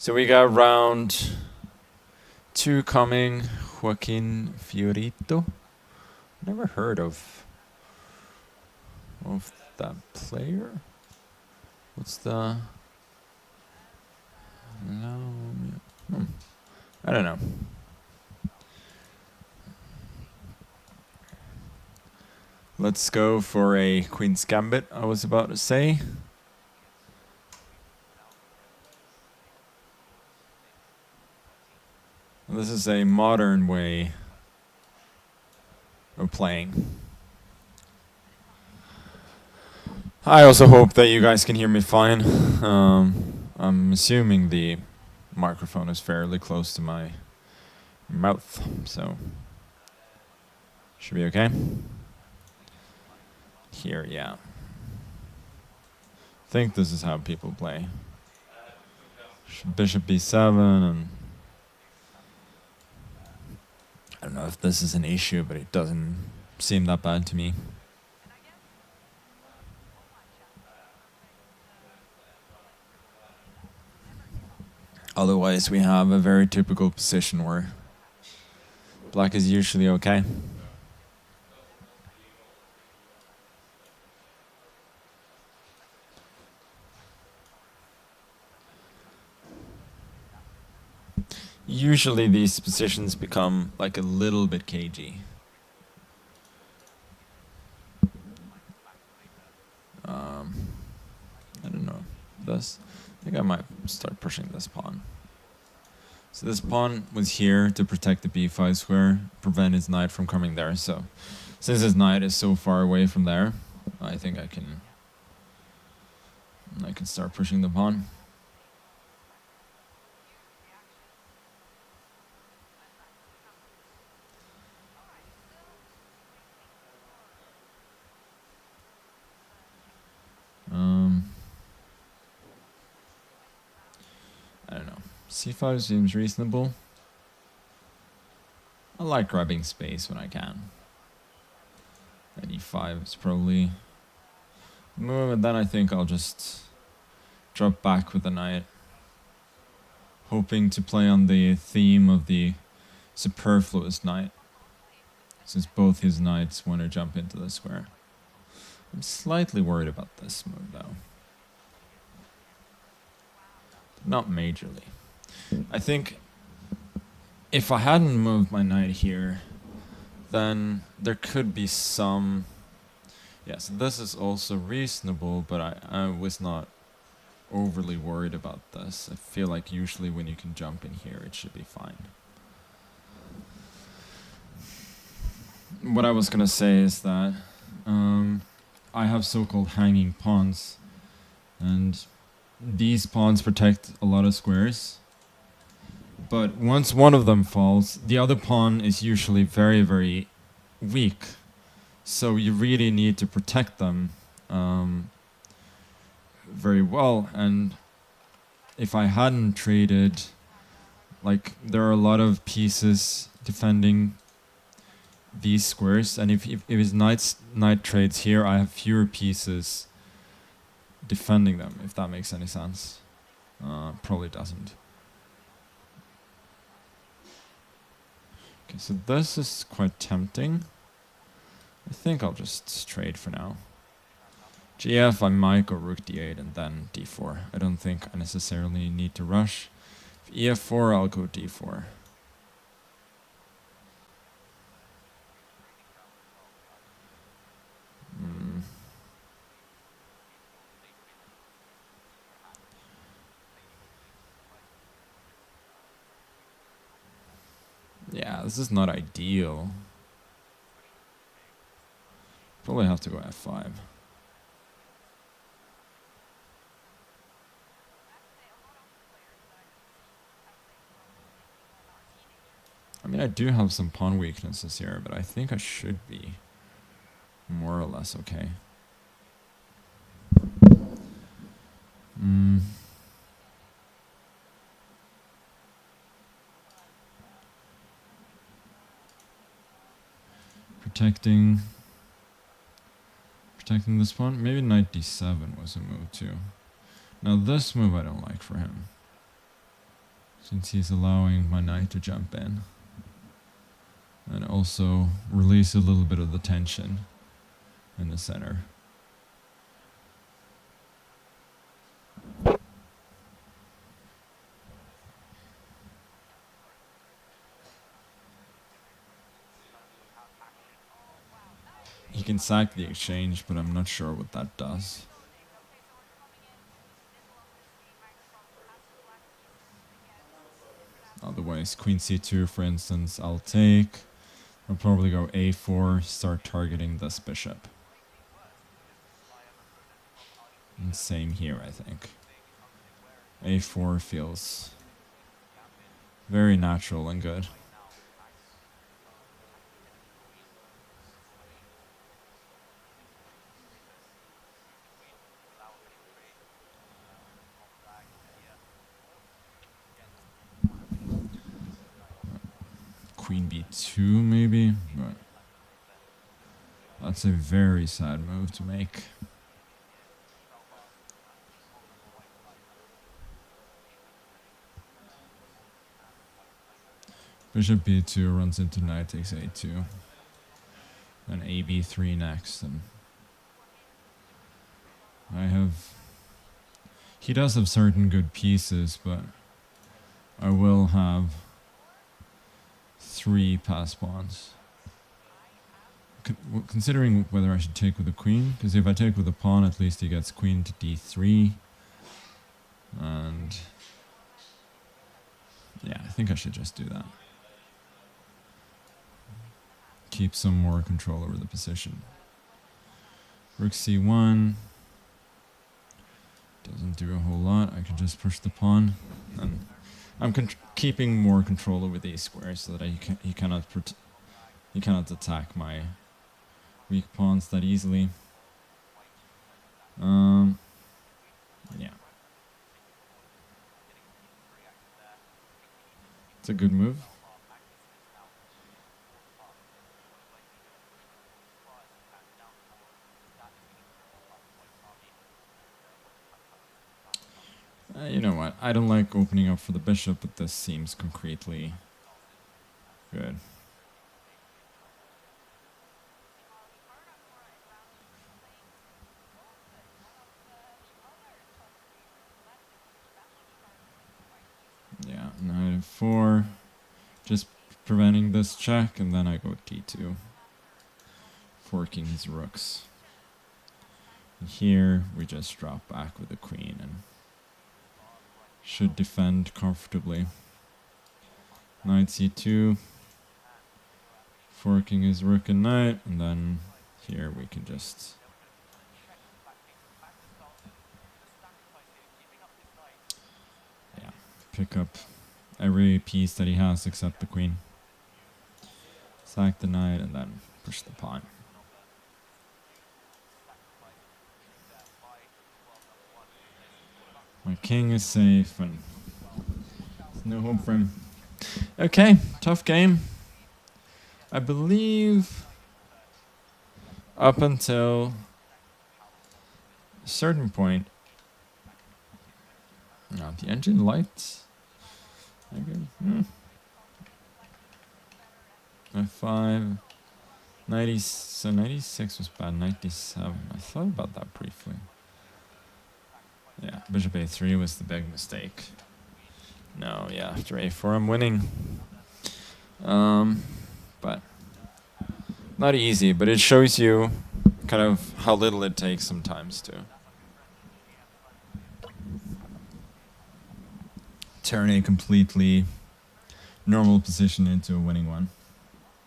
So we got round 2 coming. Joaquin Fiorito. Never heard of that player. What's the... No, I don't know. Let's go for a Queen's Gambit, I was about to say. This is a modern way of playing. I also hope that you guys can hear me fine. I'm assuming the microphone is fairly close to my mouth, so should be okay. Here, yeah. I think this is how people play. Bishop b7, and I don't know if this is an issue, but it doesn't seem that bad to me. Otherwise, we have a very typical position where black is usually okay. Usually these positions become like a little bit cagey. I don't know. This, I think I might start pushing this pawn. So this pawn was here to protect the b5 square, prevent his knight from coming there. So since his knight is so far away from there, I think I can start pushing the pawn. I don't know. c5 seems reasonable. I like grabbing space when I can. e5 is probably the move, and then I think I'll just drop back with the knight, hoping to play on the theme of the superfluous knight, since both his knights want to jump into the square. I'm slightly worried about this move, though. Not majorly. I think if I hadn't moved my knight here, then there could be some... Yes, this is also reasonable, but I was not overly worried about this. I feel like usually when you can jump in here, it should be fine. What I was gonna say is that I have so-called hanging pawns, and these pawns protect a lot of squares. But once one of them falls, the other pawn is usually very, very weak. So you really need to protect them very well. And if I hadn't traded, like, there are a lot of pieces defending these squares, and if his knight trades here, I have fewer pieces defending them, if that makes any sense. Probably doesn't. Okay, so this is quite tempting. I think I'll just trade for now. GF, I might go rook d8 and then d4. I don't think I necessarily need to rush. If ef4, I'll go d4. Yeah, this is not ideal. Probably have to go f5. I mean, I do have some pawn weaknesses here, but I think I should be more or less okay. Protecting this pawn. Maybe knight d7 was a move too. Now this move I don't like for him. since he's allowing my knight to jump in. And also release a little bit of the tension in the center. He can sack the exchange, but I'm not sure what that does. Otherwise, queen c2, for instance, I'll take. I'll probably go a4, start targeting this bishop. And same here, I think. a4 feels very natural and good. Queen b2 maybe, but that's a very sad move to make. Bishop b2 runs into knight takes a2. And ab3 next. And he does have certain good pieces, but I will have 3 pass pawns. Considering whether I should take with the queen, because if I take with the pawn, at least he gets queen to d3. And yeah, I think I should just do that. Keep some more control over the position. Rook c1 doesn't do a whole lot. I can just push the pawn, and I'm keeping more control over these squares so that he cannot attack my weak pawns that easily. Yeah. It's a good move. You know what? I don't like opening up for the bishop, but this seems concretely good. Yeah, knight f4, just preventing this check, and then I go with d2, forking his rooks. And here we just drop back with the queen and should defend comfortably. Knight c2, forking his rook and knight, and then here we can just pick up every piece that he has except the queen. Sack the knight and then push the pawn. My king is safe and there's no hope for him. Okay, tough game. I believe up until a certain point. No, the engine lights. Okay. F5. 90, so 96 was bad. 97. I thought about that briefly. Yeah, bishop a3 was the big mistake. No, yeah, after a4 I'm winning. But not easy, but it shows you kind of how little it takes sometimes to turn a completely normal position into a winning one.